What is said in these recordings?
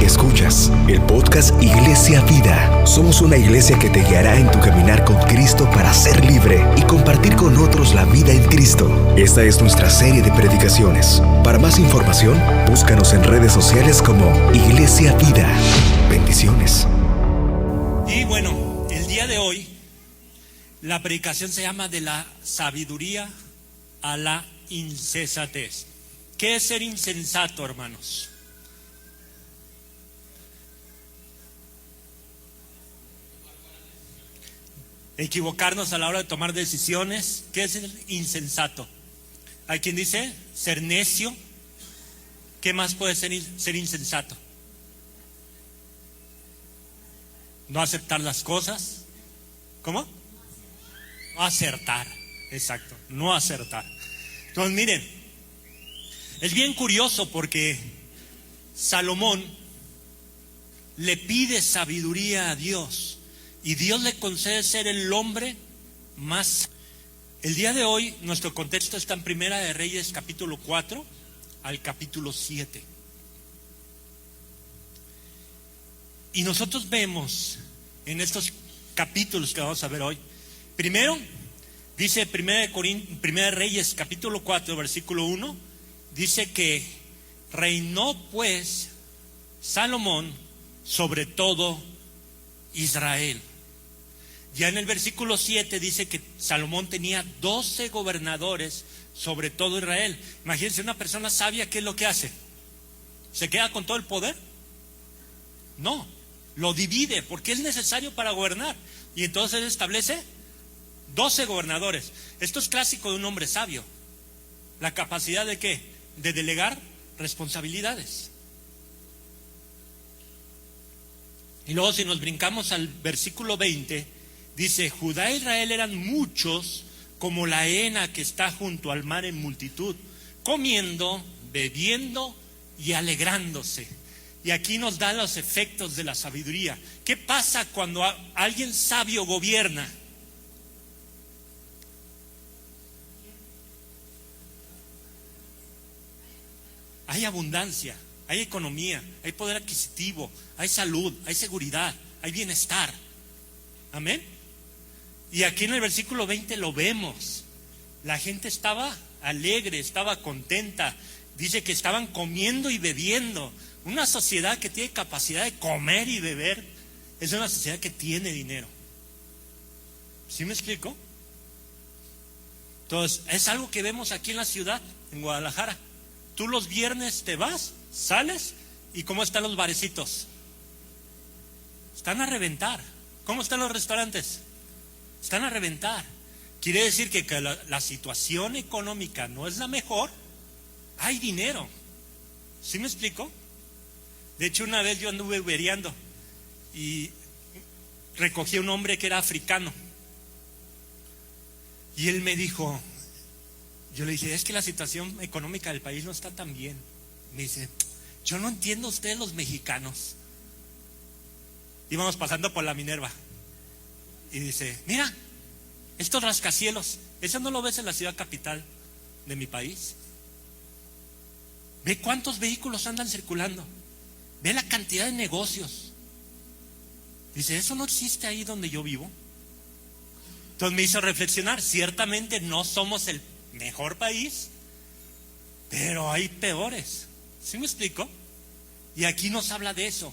Escuchas el podcast Iglesia Vida. Somos una iglesia que te guiará en tu caminar con Cristo para ser libre y compartir con otros la vida en Cristo. Esta es nuestra serie de predicaciones. Para más información, búscanos en redes sociales como Iglesia Vida. Bendiciones. Y bueno, el día de hoy la predicación se llama de la sabiduría a la insensatez. ¿Qué es ser insensato, hermanos? Equivocarnos a la hora de tomar decisiones. ¿Qué es ser insensato? Hay quien dice ser necio. ¿Qué más puede ser insensato? No aceptar las cosas. ¿Cómo? No acertar. Exacto, no acertar. Entonces miren, es bien curioso porque Salomón le pide sabiduría a Dios y Dios le concede ser el hombre más. El día de hoy nuestro contexto está en Primera de Reyes capítulo 4 al capítulo 7. Y nosotros vemos en estos capítulos que vamos a ver hoy, primero dice Primera de Reyes capítulo 4 versículo 1, dice que reinó pues Salomón sobre todo Israel. Ya en el versículo 7 dice que Salomón tenía 12 gobernadores sobre todo Israel. Imagínense, una persona sabia, ¿qué es lo que hace? ¿Se queda con todo el poder? No, lo divide porque es necesario para gobernar. Y entonces establece 12 gobernadores. Esto es clásico de un hombre sabio. La capacidad de ¿qué? De delegar responsabilidades. Y luego si nos brincamos al versículo 20, dice: Judá e Israel eran muchos como la hena que está junto al mar en multitud, comiendo, bebiendo y alegrándose. Y aquí nos da los efectos de la sabiduría. ¿Qué pasa cuando alguien sabio gobierna? Hay abundancia, hay economía, hay poder adquisitivo, hay salud, hay seguridad, hay bienestar. Amén. Y aquí en el versículo 20 lo vemos. La gente estaba alegre, estaba contenta. Dice que estaban comiendo y bebiendo. Una sociedad que tiene capacidad de comer y beber es una sociedad que tiene dinero. ¿Sí me explico? Entonces, es algo que vemos aquí en la ciudad, en Guadalajara. Tú los viernes te vas, sales, y ¿cómo están los barecitos? Están a reventar. ¿Cómo están los restaurantes? Están a reventar. Quiere decir que la situación económica no es la mejor. Hay dinero. ¿Sí me explico? De hecho, una vez yo anduve uberiando y recogí a un hombre que era africano. Y él me dijo, yo le dije, es que la situación económica del país no está tan bien. Me dice, yo no entiendo a ustedes los mexicanos. Íbamos pasando por la Minerva y dice, mira, estos rascacielos, eso no lo ves en la ciudad capital de mi país. Ve cuántos vehículos andan circulando, ve la cantidad de negocios. Dice, eso no existe ahí donde yo vivo. Entonces me hizo reflexionar, ciertamente no somos el mejor país, pero hay peores. ¿Sí me explico? Y aquí nos habla de eso.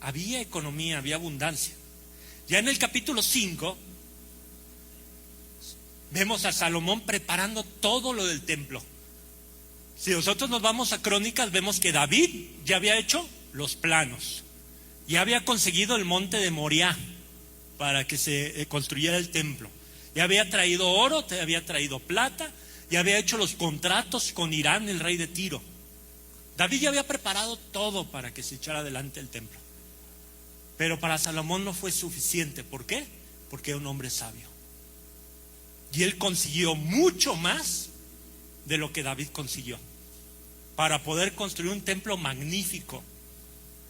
Había economía, había abundancia. Ya en el capítulo 5 vemos a Salomón preparando todo lo del templo. Si nosotros nos vamos a Crónicas, vemos que David ya había hecho los planos, ya había conseguido el monte de Moriah para que se construyera el templo, ya había traído oro, ya había traído plata, ya había hecho los contratos con Irán, el rey de Tiro. David ya había preparado todo para que se echara adelante el templo. Pero para Salomón no fue suficiente. ¿Por qué? Porque era un hombre sabio. Y él consiguió mucho más de lo que David consiguió para poder construir un templo magnífico.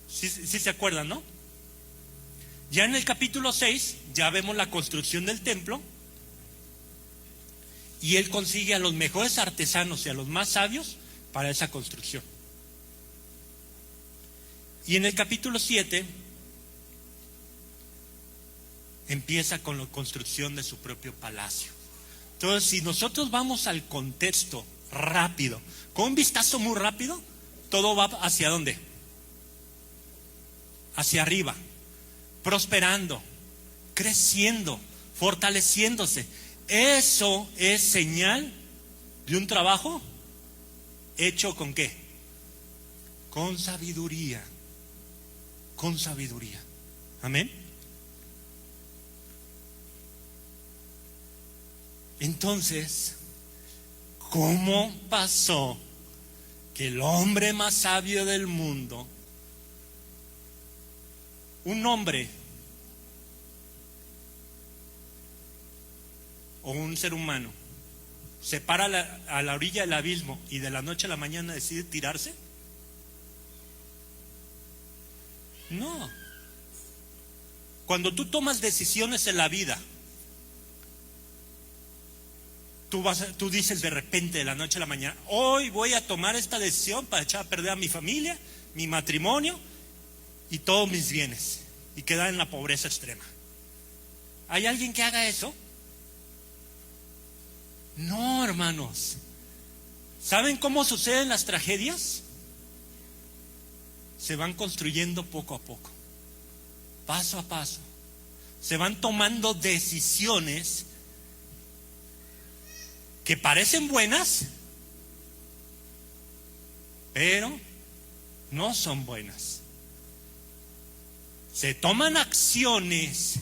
¿Sí se acuerdan, no? Ya en el capítulo 6 ya vemos la construcción del templo. Y él consigue a los mejores artesanos y a los más sabios para esa construcción. Y en el capítulo 7 empieza con la construcción de su propio palacio. Entonces, si nosotros vamos al contexto rápido, con un vistazo muy rápido, todo va hacia ¿dónde? Hacia arriba, prosperando, creciendo, fortaleciéndose. Eso es señal de un trabajo hecho ¿con qué? Con sabiduría. Con sabiduría. Amén. Entonces, ¿cómo pasó que el hombre más sabio del mundo, un hombre o un ser humano, se para a la orilla del abismo y de la noche a la mañana decide tirarse? No. Cuando tú tomas decisiones en la vida, tú dices de repente, de la noche a la mañana, hoy voy a tomar esta decisión para echar a perder a mi familia, mi matrimonio y todos mis bienes, y quedar en la pobreza extrema. ¿Hay alguien que haga eso? No, hermanos. ¿Saben cómo suceden las tragedias? Se van construyendo poco a poco, paso a paso. Se van tomando decisiones que parecen buenas, pero no son buenas. Se toman acciones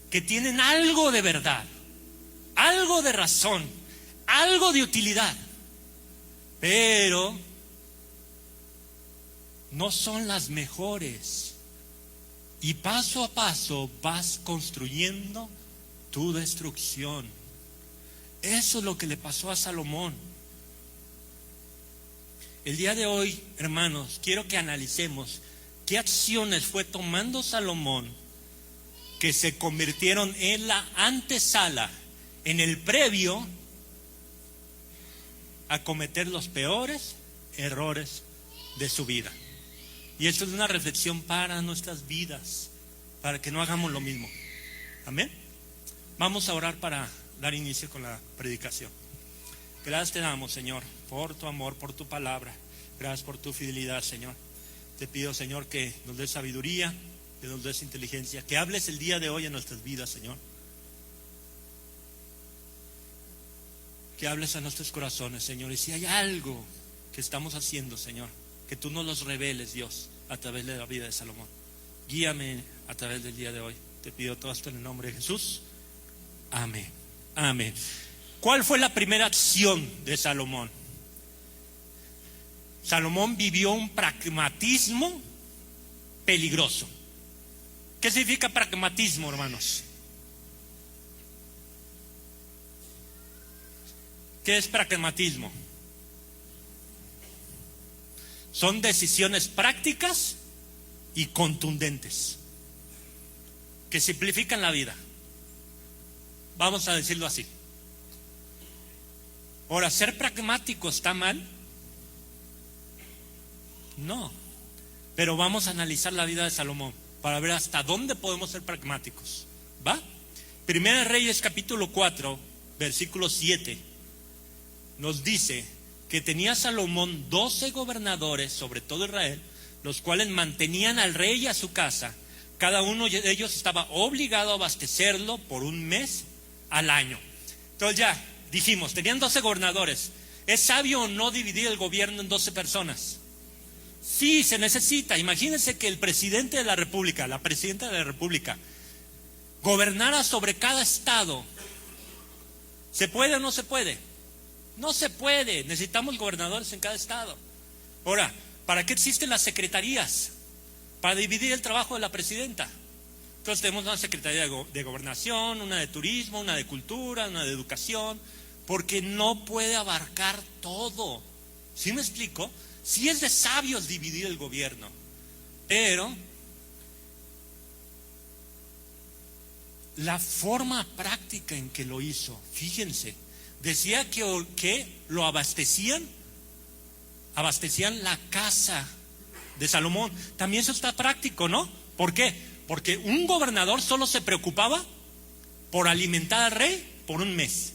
que tienen algo de verdad, algo de razón, algo de utilidad, pero no son las mejores. Y paso a paso vas construyendo tu destrucción. Eso es lo que le pasó a Salomón. El día de hoy, hermanos, quiero que analicemos qué acciones fue tomando Salomón que se convirtieron en la antesala, en el previo a cometer los peores errores de su vida. Y esto es una reflexión para nuestras vidas, para que no hagamos lo mismo. Amén. Vamos a orar para dar inicio con la predicación. Gracias te damos, Señor, por tu amor, por tu palabra. Gracias por tu fidelidad, Señor. Te pido, Señor, que nos des sabiduría, que nos des inteligencia, que hables el día de hoy en nuestras vidas, Señor. Que hables a nuestros corazones, Señor. Y si hay algo que estamos haciendo, Señor, que tú nos los reveles, Dios, a través de la vida de Salomón. Guíame a través del día de hoy. Te pido todo esto en el nombre de Jesús. Amén. Amén. ¿Cuál fue la primera acción de Salomón? Salomón vivió un pragmatismo peligroso. ¿Qué significa pragmatismo, hermanos? ¿Qué es pragmatismo? Son decisiones prácticas y contundentes que simplifican la vida. Vamos a decirlo así. Ahora, ¿ser pragmático está mal? No. Pero vamos a analizar la vida de Salomón para ver hasta dónde podemos ser pragmáticos. ¿Va? Primera de Reyes capítulo 4, versículo 7 nos dice que tenía Salomón 12 gobernadores sobre todo Israel, los cuales mantenían al rey y a su casa. Cada uno de ellos estaba obligado a abastecerlo por un mes al año. Entonces ya dijimos, tenían 12 gobernadores. ¿Es sabio o no dividir el gobierno en 12 personas? Sí, se necesita. Imagínense que el presidente de la república, la presidenta de la república, gobernara sobre cada estado. ¿Se puede o no se puede? No se puede. Necesitamos gobernadores en cada estado. Ahora, ¿para qué existen las secretarías? Para dividir el trabajo de la presidenta. Entonces tenemos una secretaría de gobernación, una de turismo, una de cultura, una de educación, porque no puede abarcar todo. ¿Sí me explico? Sí es de sabios dividir el gobierno, pero la forma práctica en que lo hizo, fíjense, decía que lo abastecían la casa de Salomón. También eso está práctico, ¿no? ¿Por qué? Porque un gobernador solo se preocupaba por alimentar al rey por un mes.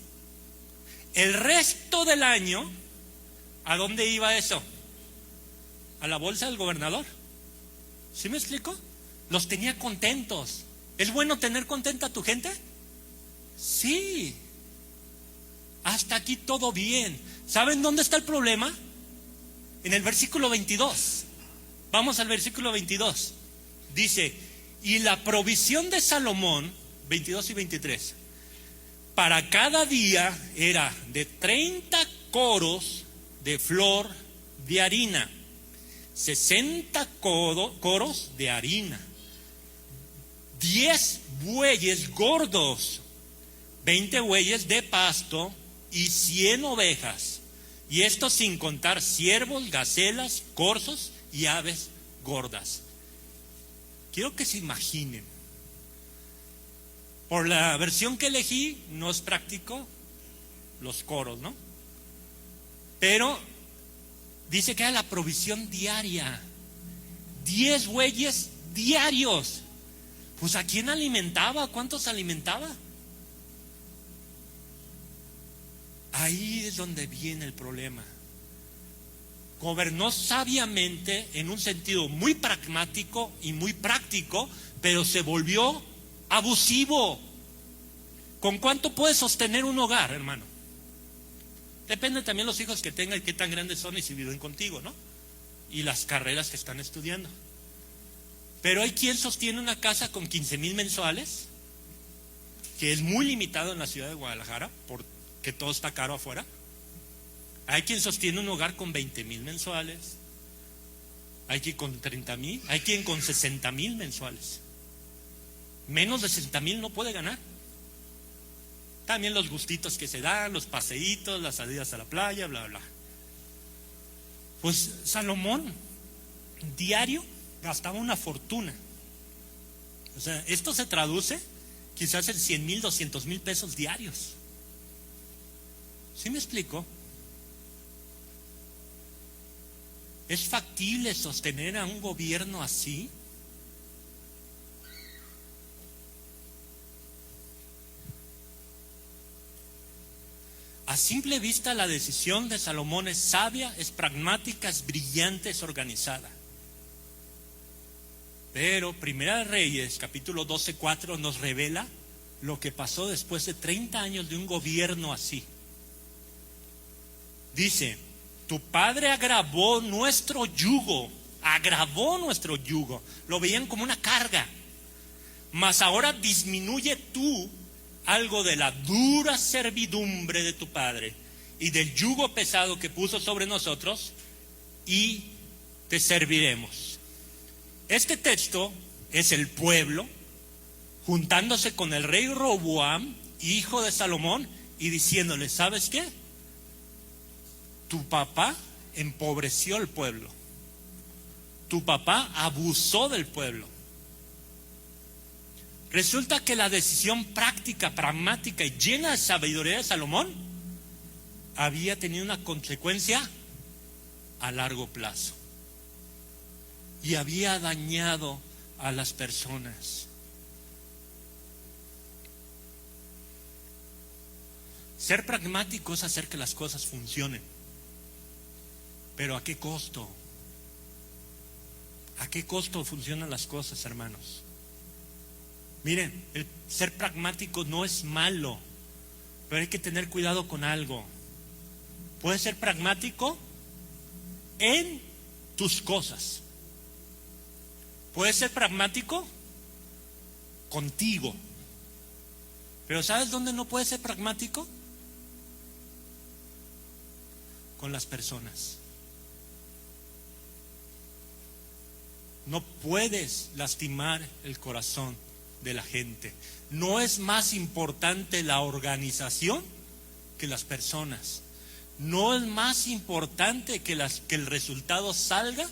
El resto del año, ¿a dónde iba eso? A la bolsa del gobernador. ¿Sí me explico? Los tenía contentos. ¿Es bueno tener contenta a tu gente? Sí. Hasta aquí todo bien. ¿Saben dónde está el problema? En el versículo 22. Vamos al versículo 22. Dice, y la provisión de Salomón, 22 y 23, para cada día era de 30 coros de flor de harina, 60 coros de harina, 10 bueyes gordos, 20 bueyes de pasto y 100 ovejas. Y esto sin contar ciervos, gacelas, corzos y aves gordas. Quiero que se imaginen. Por la versión que elegí, no es práctico los coros, ¿no? Pero dice que era la provisión diaria. 10 bueyes diarios. Pues ¿a quién alimentaba? ¿Cuántos alimentaba? Ahí es donde viene el problema. Gobernó sabiamente en un sentido muy pragmático y muy práctico, pero se volvió abusivo. ¿Con cuánto puede sostener un hogar, hermano? Depende también los hijos que tengan, qué tan grandes son y si viven contigo, ¿no? Y las carreras que están estudiando. Pero hay quien sostiene una casa con 15,000 mensuales, que es muy limitado en la ciudad de Guadalajara, porque todo está caro afuera. Hay quien sostiene un hogar con 20,000 mensuales. Hay quien con 30,000. Hay quien con 60,000 mensuales. Menos de 60,000 no puede ganar. También los gustitos que se dan, los paseitos, las salidas a la playa, bla, bla. Pues Salomón diario gastaba una fortuna. O sea, esto se traduce quizás en 100,000, 200,000 pesos diarios. ¿Sí me explico? ¿Es factible sostener a un gobierno así? A simple vista la decisión de Salomón es sabia, es pragmática, es brillante, es organizada. Pero Primera de Reyes, capítulo 12:4, nos revela lo que pasó después de 30 años de un gobierno así. Dice, tu padre agravó nuestro yugo, lo veían como una carga, mas ahora disminuye tú algo de la dura servidumbre de tu padre y del yugo pesado que puso sobre nosotros y te serviremos. Este texto es el pueblo juntándose con el rey Roboam, hijo de Salomón, y diciéndole, ¿sabes qué? Tu papá empobreció al pueblo. Tu papá abusó del pueblo. Resulta que la decisión práctica, pragmática y llena de sabiduría de Salomón había tenido una consecuencia a largo plazo. Y había dañado a las personas. Ser pragmático es hacer que las cosas funcionen. Pero ¿a qué costo? ¿A qué costo funcionan las cosas, hermanos? Miren, el ser pragmático no es malo, pero hay que tener cuidado con algo. Puedes ser pragmático en tus cosas. Puedes ser pragmático contigo. Pero ¿sabes dónde no puedes ser pragmático? Con las personas. No puedes lastimar el corazón de la gente. No es más importante la organización que las personas. No es más importante que el resultado salga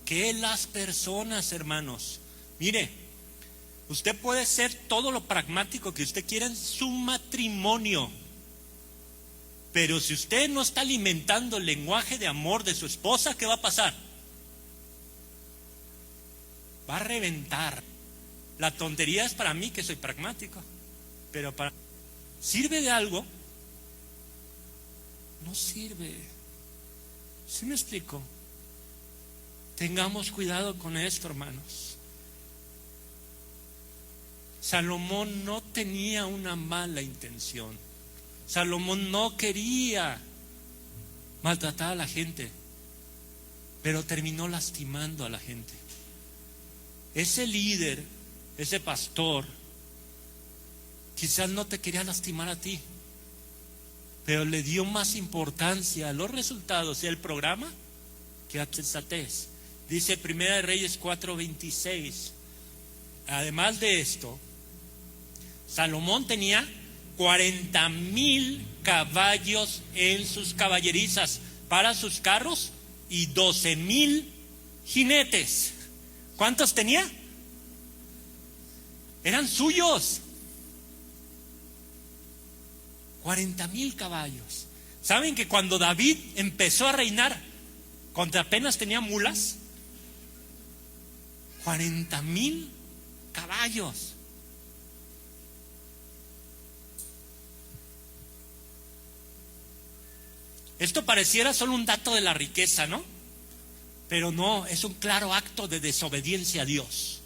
que las personas, hermanos. Mire, usted puede ser todo lo pragmático que usted quiera en su matrimonio, pero si usted no está alimentando el lenguaje de amor de su esposa, ¿qué va a pasar? va a reventar. La tontería es para mí, que soy pragmático, pero ¿sirve de algo? No sirve. ¿Sí me explico? Tengamos cuidado con esto, hermanos. Salomón no tenía una mala intención. Salomón no quería maltratar a la gente, pero terminó lastimando a la gente. Ese líder, ese pastor, quizás no te quería lastimar a ti, pero le dio más importancia a los resultados y al programa que a sensatez. Dice Primera de Reyes 4:26. Además de esto, Salomón tenía 40,000 caballos en sus caballerizas para sus carros y 12,000 jinetes. ¿Cuántos tenía? Eran suyos. 40,000 caballos. ¿Saben que cuando David empezó a reinar, cuando apenas tenía mulas? 40,000 caballos. Esto pareciera solo un dato de la riqueza, ¿no? Pero no, es un claro acto de desobediencia a Dios.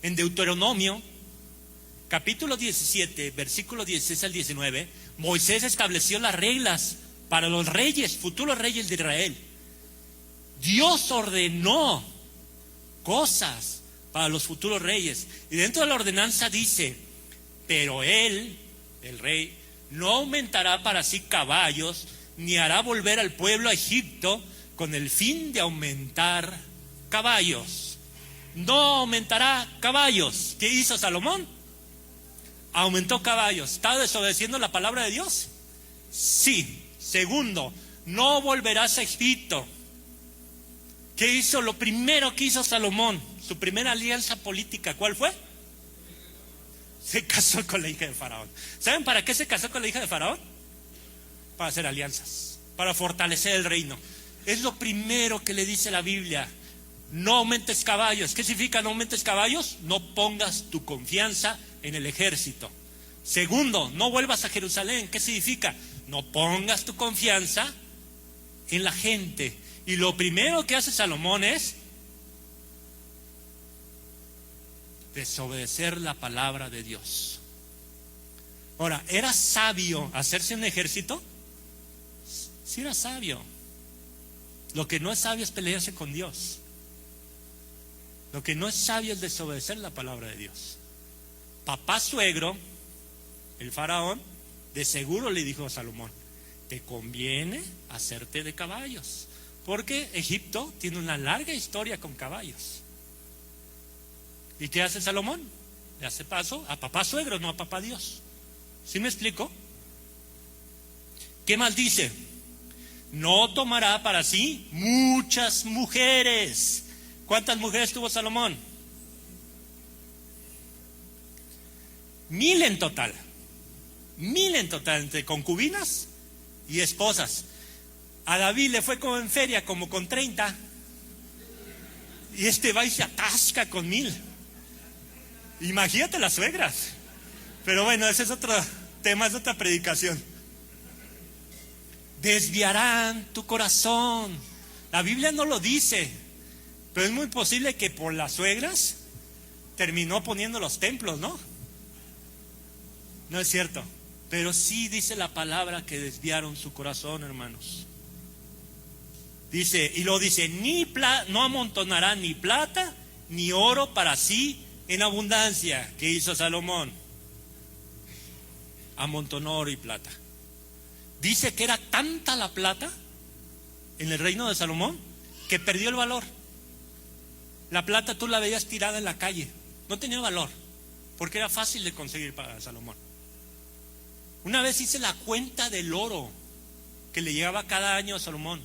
En Deuteronomio, capítulo 17, versículo 16 al 19, Moisés estableció las reglas para los reyes, futuros reyes de Israel. Dios ordenó cosas para los futuros reyes. Y dentro de la ordenanza dice: pero él, el rey, no aumentará para sí caballos, ni hará volver al pueblo a Egipto con el fin de aumentar caballos. No aumentará caballos. ¿Qué hizo Salomón? Aumentó caballos. ¿Está desobedeciendo la palabra de Dios? Sí. Segundo, no volverás a Egipto. ¿Qué hizo? Lo primero que hizo Salomón, su primera alianza política, ¿cuál fue? Se casó con la hija de Faraón. ¿Saben para qué se casó con la hija de Faraón? Para hacer alianzas, para fortalecer el reino. Es lo primero que le dice la Biblia. No aumentes caballos. ¿Qué significa no aumentes caballos? No pongas tu confianza en el ejército. Segundo, no vuelvas a Jerusalén. ¿Qué significa? No pongas tu confianza en la gente. Y lo primero que hace Salomón es desobedecer la palabra de Dios. Ahora, ¿era sabio hacerse un ejército? Sí, era sabio. Lo que no es sabio es pelearse con Dios. Lo que no es sabio es desobedecer la palabra de Dios. Papá suegro, el faraón, de seguro le dijo a Salomón: te conviene hacerte de caballos, porque Egipto tiene una larga historia con caballos. ¿Y qué hace Salomón? Le hace paso a papá suegro, no a papá Dios. ¿Sí me explico? ¿Qué más dice? No tomará para sí muchas mujeres. ¿Cuántas mujeres tuvo Salomón? 1,000 en total. 1,000 en total, entre concubinas y esposas. A David le fue como en feria, como con 30. Y va y se atasca con 1,000. Imagínate las suegras. Pero bueno, ese es otro tema, es otra predicación. Desviarán tu corazón. La Biblia no lo dice, pero es muy posible que por las suegras terminó poniendo los templos, ¿no? No es cierto, pero sí dice la palabra que desviaron su corazón, hermanos. Dice, y luego dice, no amontonará ni plata ni oro para sí en abundancia. ¿Qué hizo Salomón? Amontonó oro y plata. Dice que era tanta la plata en el reino de Salomón que perdió el valor. La plata tú la veías tirada en la calle, no tenía valor, porque era fácil de conseguir para Salomón. Una vez hice la cuenta del oro que le llegaba cada año a Salomón.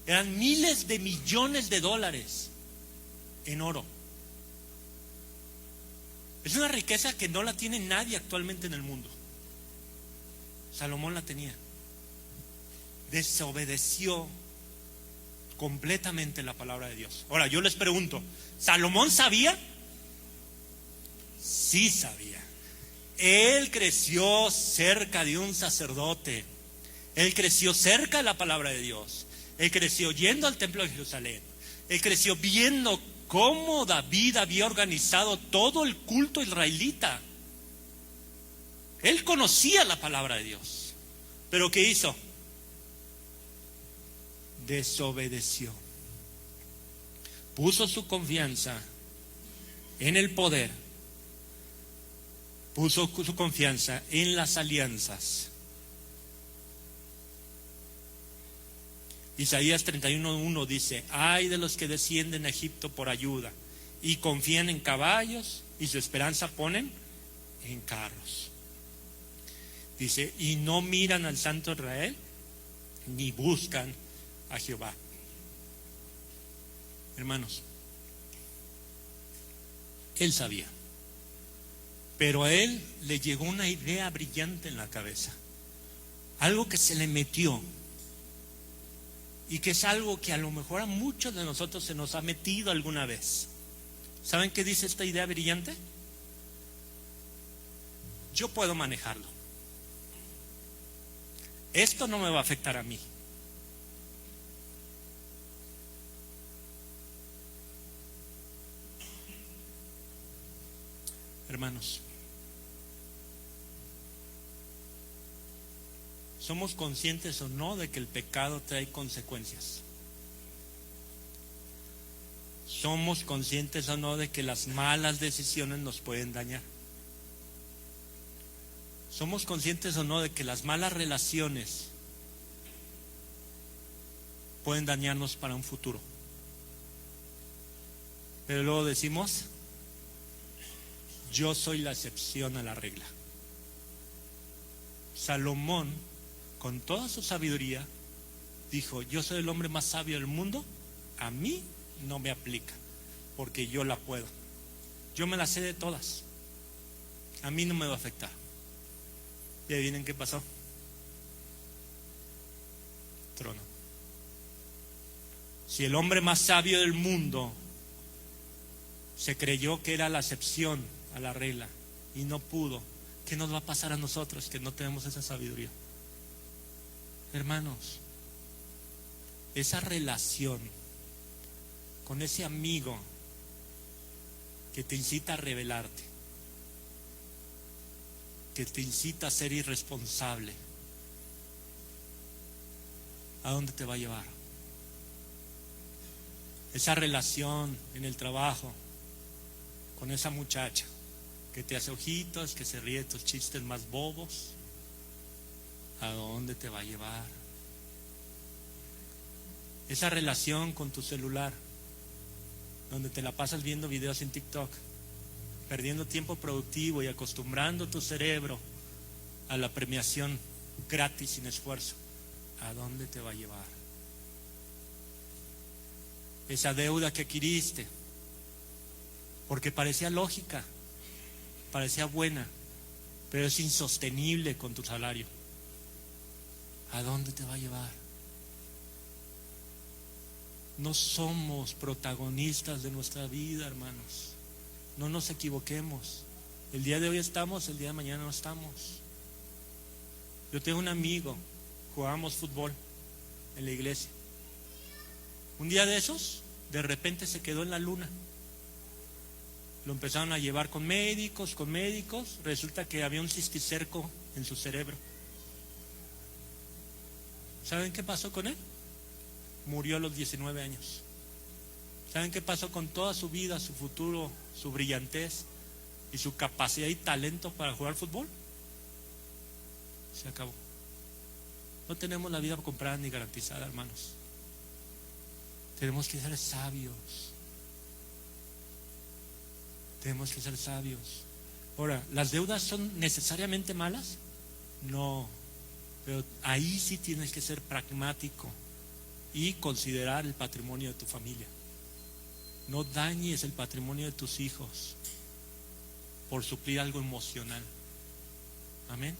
Eran miles de millones de dólares en oro. Es una riqueza que no la tiene nadie actualmente en el mundo. Salomón la tenía. Desobedeció completamente la palabra de Dios. Ahora, yo les pregunto, ¿Salomón sabía? Sí sabía. Él creció cerca de un sacerdote. Él creció cerca de la palabra de Dios. Él creció yendo al templo de Jerusalén. Él creció viendo cómo David había organizado todo el culto israelita. Él conocía la palabra de Dios. ¿Pero qué hizo? Desobedeció. Puso su confianza en el poder. Puso su confianza en las alianzas. Isaías 31:1 dice: ay de los que descienden a Egipto por ayuda y confían en caballos y su esperanza ponen en carros. Dice: y no miran al Santo Israel ni buscan a Jehová. Hermanos, él sabía, pero a él le llegó una idea brillante en la cabeza, algo que se le metió y que es algo que a lo mejor a muchos de nosotros se nos ha metido alguna vez. ¿Saben qué dice esta idea brillante? Yo puedo manejarlo. Esto no me va a afectar a mí. Hermanos, ¿somos conscientes o no de que el pecado trae consecuencias? ¿Somos conscientes o no de que las malas decisiones nos pueden dañar? ¿Somos conscientes o no de que las malas relaciones pueden dañarnos para un futuro? Pero luego decimos: yo soy la excepción a la regla. Salomón, con toda su sabiduría, dijo: yo soy el hombre más sabio del mundo, a mí no me aplica, porque yo la puedo. Yo me la sé de todas. A mí no me va a afectar. ¿Y adivinen qué pasó? Trono. Si el hombre más sabio del mundo se creyó que era la excepción a la regla y no pudo, ¿qué nos va a pasar a nosotros que no tenemos esa sabiduría? Hermanos, esa relación con ese amigo que te incita a rebelarte, que te incita a ser irresponsable, ¿a dónde te va a llevar? Esa relación en el trabajo con esa muchacha que te hace ojitos, que se ríe de tus chistes más bobos, ¿a dónde te va a llevar? Esa relación con tu celular, donde te la pasas viendo videos en TikTok, perdiendo tiempo productivo y acostumbrando tu cerebro a la premiación gratis sin esfuerzo, ¿a dónde te va a llevar? Esa deuda que adquiriste porque parecía lógica, parecía buena, pero es insostenible con tu salario, ¿a dónde te va a llevar? No somos protagonistas de nuestra vida, hermanos. No nos equivoquemos. El día de hoy estamos, el día de mañana no estamos. Yo tengo un amigo, jugábamos fútbol en la iglesia. Un día de esos, de repente se quedó en la luna. Lo empezaron a llevar con médicos. Resulta que había un cisticerco en su cerebro. ¿Saben qué pasó con él? Murió a los 19 años. ¿Saben qué pasó con toda su vida, su futuro, su brillantez y su capacidad y talento para jugar fútbol? Se acabó. No tenemos la vida comprada ni garantizada, hermanos. Tenemos que ser sabios. Tenemos que ser sabios. Ahora, ¿las deudas son necesariamente malas? No. Pero ahí sí tienes que ser pragmático y considerar el patrimonio de tu familia. No dañes el patrimonio de tus hijos por suplir algo emocional. Amén.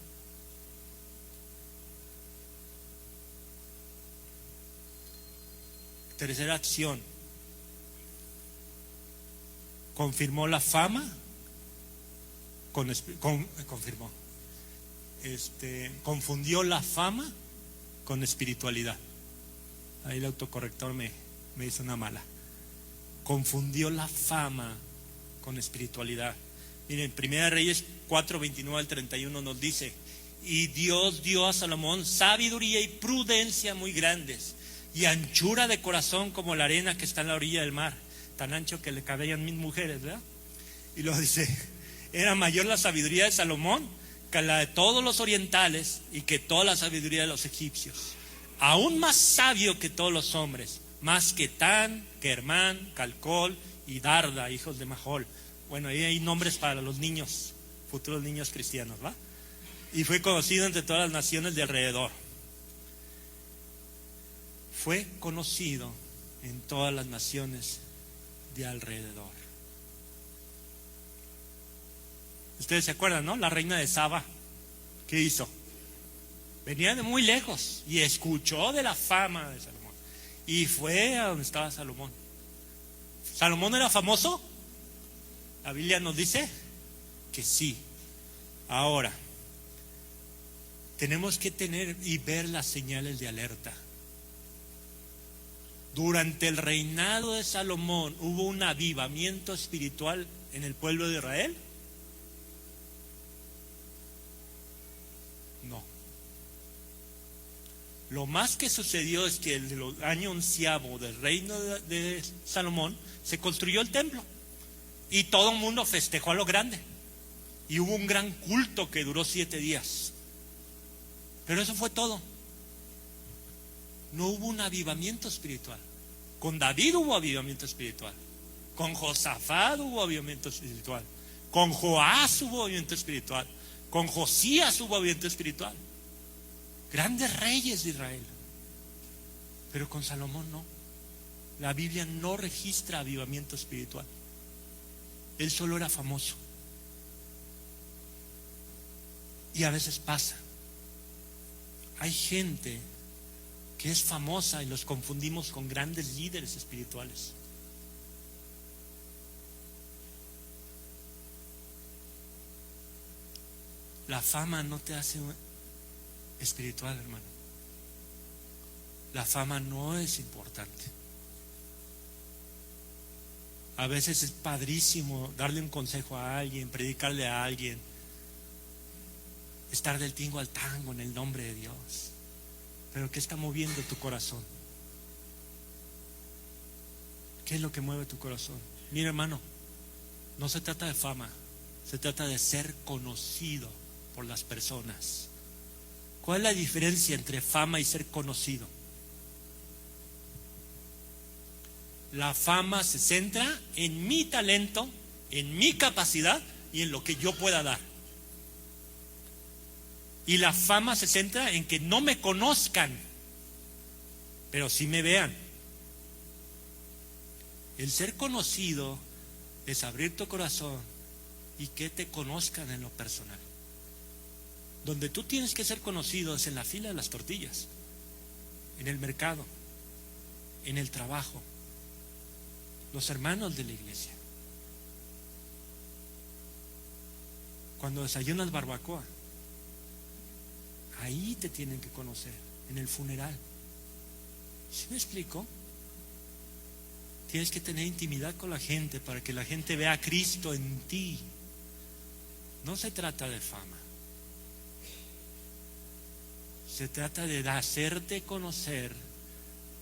Tercera acción. Confirmó la fama. Confundió la fama con espiritualidad. Ahí el autocorrector me hizo una mala. Confundió la fama con espiritualidad. Miren, Primera Reyes 4, 29 al 31 nos dice: y Dios dio a Salomón sabiduría y prudencia muy grandes, y anchura de corazón como la arena que está en la orilla del mar, tan ancho que le cabían 1000 mujeres, ¿verdad? Y luego dice: era mayor la sabiduría de Salomón que la de todos los orientales y que toda la sabiduría de los egipcios, aún más sabio que todos los hombres, más que Tan, que Hermán, Calcol y Darda, hijos de Mahol. Bueno, ahí hay nombres para los niños, futuros niños cristianos, ¿va? Y fue conocido entre todas las naciones de alrededor. Fue conocido en todas las naciones de alrededor. Ustedes se acuerdan, ¿no? La reina de Saba, ¿qué hizo? Venía de muy lejos y escuchó de la fama de Salomón y fue a donde estaba Salomón. ¿Salomón era famoso? La Biblia nos dice que sí. Ahora, tenemos que tener y ver las señales de alerta. Durante el reinado de Salomón, ¿hubo un avivamiento espiritual en el pueblo de Israel? No. Lo más que sucedió es que el año 11º del reino de Salomón se construyó el templo y todo el mundo festejó a lo grande y hubo un gran culto que duró 7 días, pero eso fue todo. No hubo un avivamiento espiritual. Con David hubo avivamiento espiritual, con Josafat hubo avivamiento espiritual, con Joás hubo avivamiento espiritual, con Josías hubo avivamiento espiritual. Grandes reyes de Israel. Pero con Salomón no. La Biblia no registra avivamiento espiritual. Él solo era famoso. Y a veces pasa. Hay gente que es famosa y los confundimos con grandes líderes espirituales. La fama no te hace espiritual, hermano. La fama no es importante. A veces es padrísimo darle un consejo a alguien, predicarle a alguien, estar del tingo al tango en el nombre de Dios. Pero ¿qué está moviendo tu corazón? ¿Qué es lo que mueve tu corazón? Mira, hermano, no se trata de fama, se trata de ser conocido por las personas. ¿Cuál es la diferencia entre fama y ser conocido? La fama se centra en mi talento, en mi capacidad y en lo que yo pueda dar. Y la fama se centra en que no me conozcan, pero sí me vean. El ser conocido es abrir tu corazón y que te conozcan en lo personal. Donde tú tienes que ser conocido es en la fila de las tortillas, en el mercado, en el trabajo, los hermanos de la iglesia. Cuando desayunas barbacoa, ahí te tienen que conocer, en el funeral. ¿Sí me explico? Tienes que tener intimidad con la gente para que la gente vea a Cristo en ti. No se trata de fama. Se trata de hacerte conocer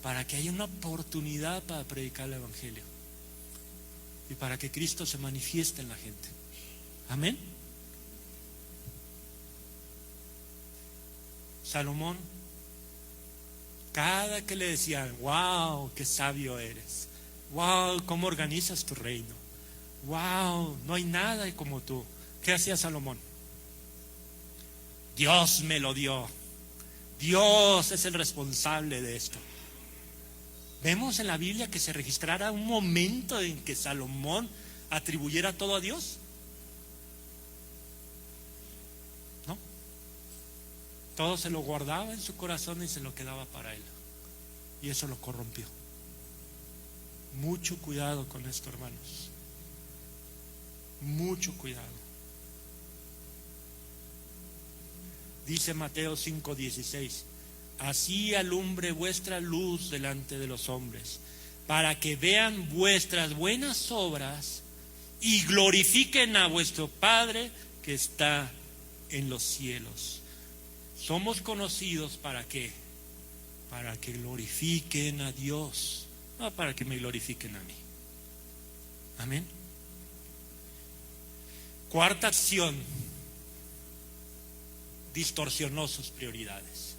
para que haya una oportunidad para predicar el evangelio y para que Cristo se manifieste en la gente. Amén. Salomón, cada que le decían: wow, qué sabio eres, wow, cómo organizas tu reino, wow, no hay nada como tú, ¿qué hacía Salomón? Dios me lo dio, Dios es el responsable de esto. ¿Vemos en la Biblia que se registrara un momento en que Salomón atribuyera todo a Dios? ¿No? Todo se lo guardaba en su corazón y se lo quedaba para él. Y eso lo corrompió. Mucho cuidado con esto, hermanos. Mucho cuidado. Dice Mateo 5:16: así alumbre vuestra luz delante de los hombres, para que vean vuestras buenas obras y glorifiquen a vuestro Padre que está en los cielos. Somos conocidos ¿para qué? Para que glorifiquen a Dios, no para que me glorifiquen a mí. Amén. Cuarta acción: distorsionó sus prioridades.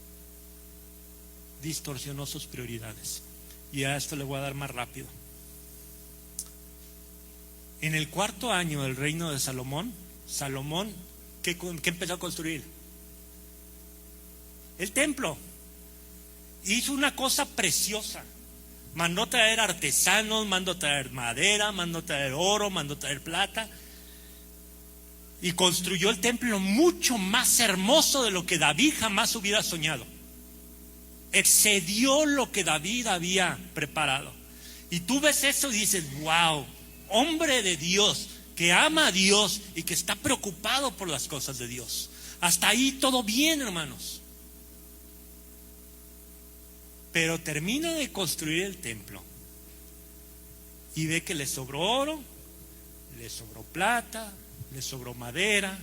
Distorsionó sus prioridades. Y a esto le voy a dar más rápido. En el 4.º año del reino de Salomón, ¿qué empezó a construir? El templo. Hizo una cosa preciosa. Mandó traer artesanos, mandó traer madera, mandó traer oro, mandó traer plata. Y construyó el templo mucho más hermoso de lo que David jamás hubiera soñado. Excedió lo que David había preparado. Y tú ves eso y dices: wow, hombre de Dios, que ama a Dios y que está preocupado por las cosas de Dios. Hasta ahí todo bien, hermanos. Pero termina de construir el templo y ve que le sobró oro, le sobró plata, le sobró madera,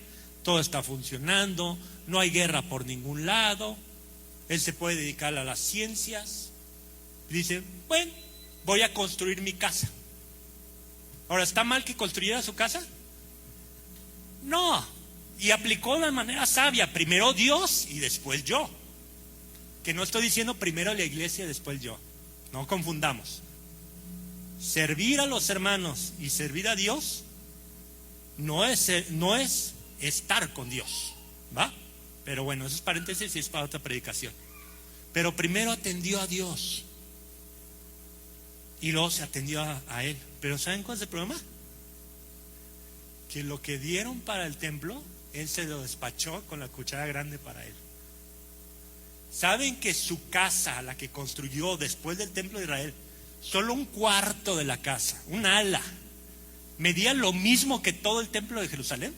todo está funcionando, no hay guerra por ningún lado, él se puede dedicar a las ciencias. Dice: bueno, voy a construir mi casa. Ahora, ¿está mal que construyera su casa? No, y aplicó de manera sabia: primero Dios y después yo. Que no estoy diciendo primero la iglesia y después yo, no confundamos. Servir a los hermanos y servir a Dios no es estar con Dios, ¿va? Pero bueno, eso es paréntesis y es para otra predicación. Pero primero atendió a Dios y luego se atendió a Él. Pero ¿saben cuál es el problema? Que lo que dieron para el templo, Él se lo despachó con la cuchara grande para Él. ¿Saben que su casa, la que construyó después del templo de Israel, solo un cuarto de la casa, un ala, medía lo mismo que todo el templo de Jerusalén?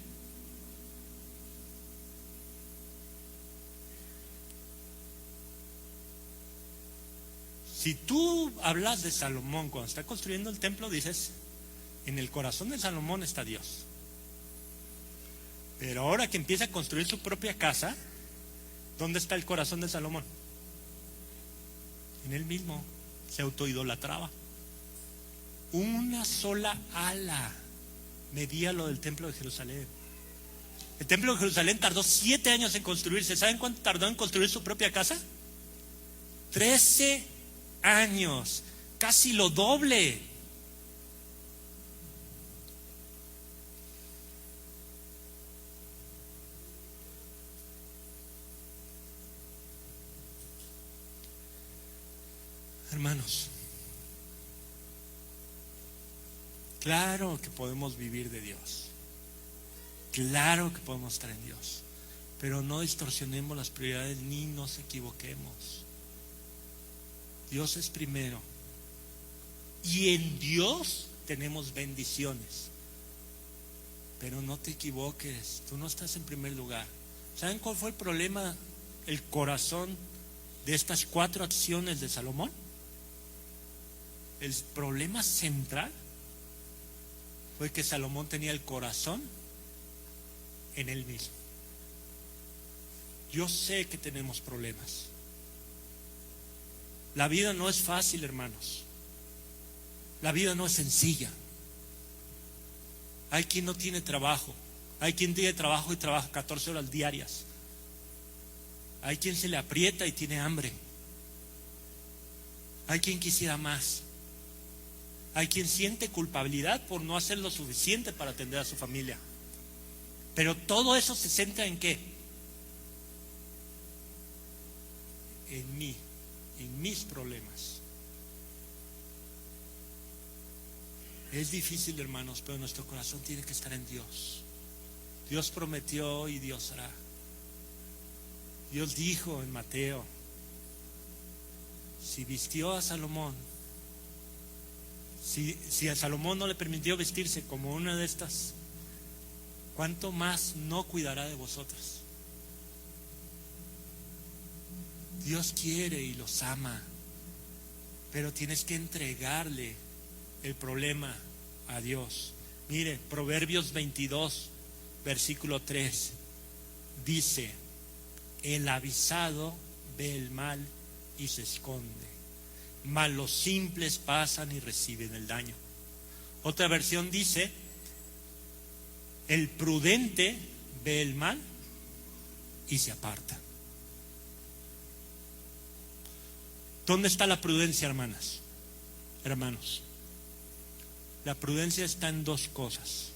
Si tú hablas de Salomón cuando está construyendo el templo, dices: en el corazón de Salomón está Dios. Pero ahora que empieza a construir su propia casa, ¿dónde está el corazón de Salomón? En él mismo. Se autoidolatraba. Una sola ala medía lo del templo de Jerusalén. El templo de Jerusalén tardó 7 años en construirse. ¿Saben cuánto tardó en construir su propia casa? 13 años, casi lo doble. Hermanos, claro que podemos vivir de Dios, claro que podemos estar en Dios, pero no distorsionemos las prioridades ni nos equivoquemos. Dios es primero y en Dios tenemos bendiciones, pero no te equivoques, tú no estás en primer lugar. ¿Saben cuál fue el problema, el corazón de estas 4 acciones de Salomón? El problema central fue que Salomón tenía el corazón en él mismo. Yo sé que tenemos problemas. La vida no es fácil, hermanos. La vida no es sencilla. Hay quien no tiene trabajo. Hay quien tiene trabajo y trabaja 14 horas diarias. Hay quien se le aprieta y tiene hambre. Hay quien quisiera más. Hay quien siente culpabilidad por no hacer lo suficiente para atender a su familia. Pero todo eso se centra ¿en qué? En mí, en mis problemas. Es difícil, hermanos, pero nuestro corazón tiene que estar en Dios. Dios prometió y Dios hará. Dios dijo en Mateo: si vistió a Salomón, Si a Salomón no le permitió vestirse como una de estas, ¿cuánto más no cuidará de vosotros? Dios quiere y los ama, pero tienes que entregarle el problema a Dios. Mire, Proverbios 22, versículo 3, dice: el avisado ve el mal y se esconde, mas los simples pasan y reciben el daño. Otra versión dice: el prudente ve el mal y se aparta. ¿Dónde está la prudencia, hermanos? La prudencia está en dos cosas: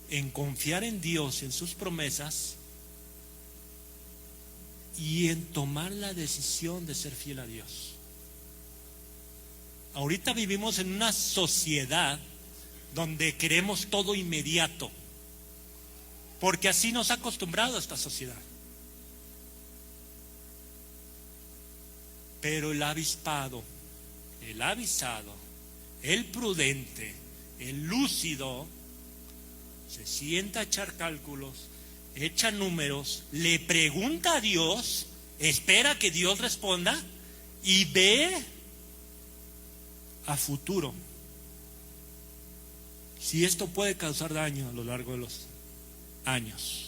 en confiar en Dios, en sus promesas, y en tomar la decisión de ser fiel a Dios. Ahorita vivimos en una sociedad donde queremos todo inmediato, porque así nos ha acostumbrado esta sociedad. Pero el avispado, el avisado, el prudente, el lúcido, se sienta a echar cálculos, echa números, le pregunta a Dios, espera que Dios responda y ve a futuro si esto puede causar daño a lo largo de los años.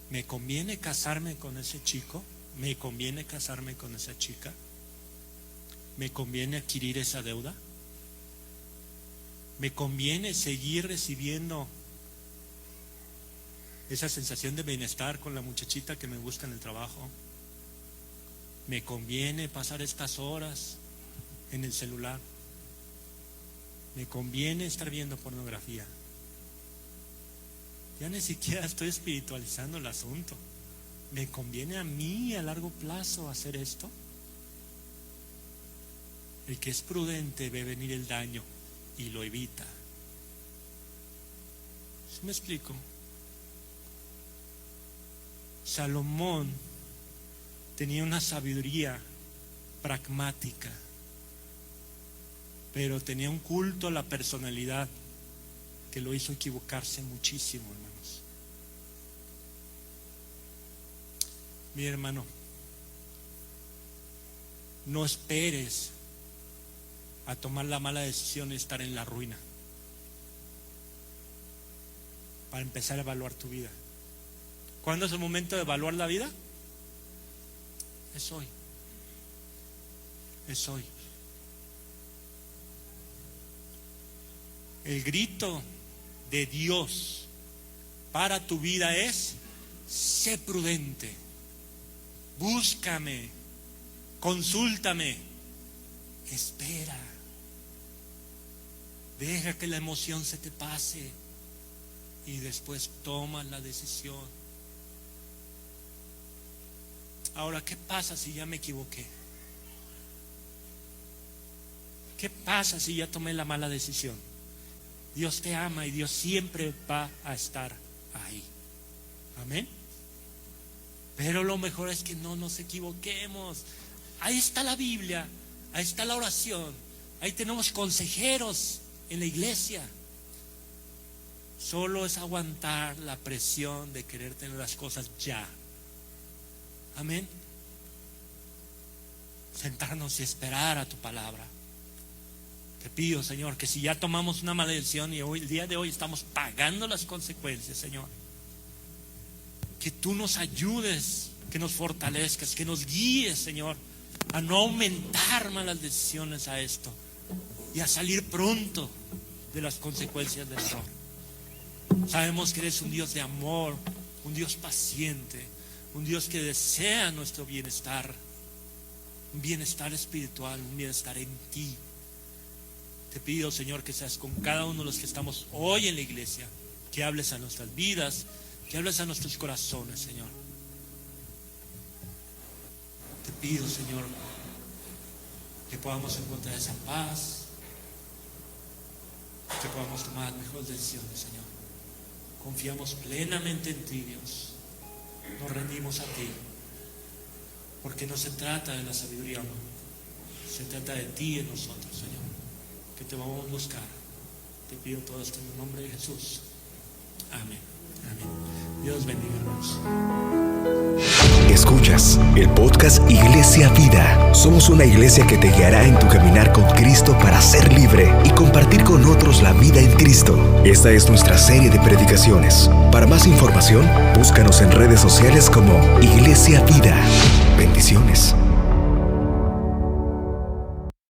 ¿Me conviene casarme con ese chico? ¿Me conviene casarme con esa chica? ¿Me conviene adquirir esa deuda? ¿Me conviene seguir recibiendo esa sensación de bienestar con la muchachita que me gusta en el trabajo? ¿Me conviene pasar estas horas en el celular? ¿Me conviene estar viendo pornografía? Ya ni siquiera estoy espiritualizando el asunto. ¿Me conviene a mí a largo plazo hacer esto? El que es prudente ve venir el daño y lo evita. ¿Sí me explico? Salomón tenía una sabiduría pragmática, pero tenía un culto a la personalidad que lo hizo equivocarse muchísimo, hermanos. Mi hermano, no esperes a tomar la mala decisión de estar en la ruina para empezar a evaluar tu vida. ¿Cuándo es el momento de evaluar la vida? Es hoy. Es hoy. El grito de Dios para tu vida es: sé prudente, búscame, consúltame, espera, deja que la emoción se te pase y después toma la decisión. Ahora, ¿qué pasa si ya me equivoqué? ¿Qué pasa si ya tomé la mala decisión? Dios te ama y Dios siempre va a estar ahí. Amén. Pero lo mejor es que no nos equivoquemos. Ahí está la Biblia, ahí está la oración, ahí tenemos consejeros en la iglesia. Solo es aguantar la presión de querer tener las cosas ya. Amén. Sentarnos y esperar a tu palabra. Te pido, Señor, que si ya tomamos una mala decisión y hoy, el día de hoy estamos pagando las consecuencias, Señor, que tú nos ayudes, que nos fortalezcas, que nos guíes, Señor, a no aumentar malas decisiones a esto y a salir pronto de las consecuencias del error. Sabemos que eres un Dios de amor, un Dios paciente, un Dios que desea nuestro bienestar, un bienestar espiritual, un bienestar en ti. Te pido, Señor, que seas con cada uno de los que estamos hoy en la iglesia, que hables a nuestras vidas, que hables a nuestros corazones, Señor. Te pido, Señor, que podamos encontrar esa paz, que podamos tomar mejores decisiones, Señor. Confiamos plenamente en ti, Dios. Nos rendimos a ti, porque no se trata de la sabiduría, no. Se trata de ti en nosotros, Señor, que te vamos a buscar. Te pido todo esto en el nombre de Jesús. Amén. Amén. Dios bendiga, hermanos. Escuchas el podcast Iglesia Vida. Somos una iglesia que te guiará en tu caminar con Cristo para ser libre y compartir con otros la vida en Cristo. Esta es nuestra serie de predicaciones. Para más información, búscanos en redes sociales como Iglesia Vida. Bendiciones.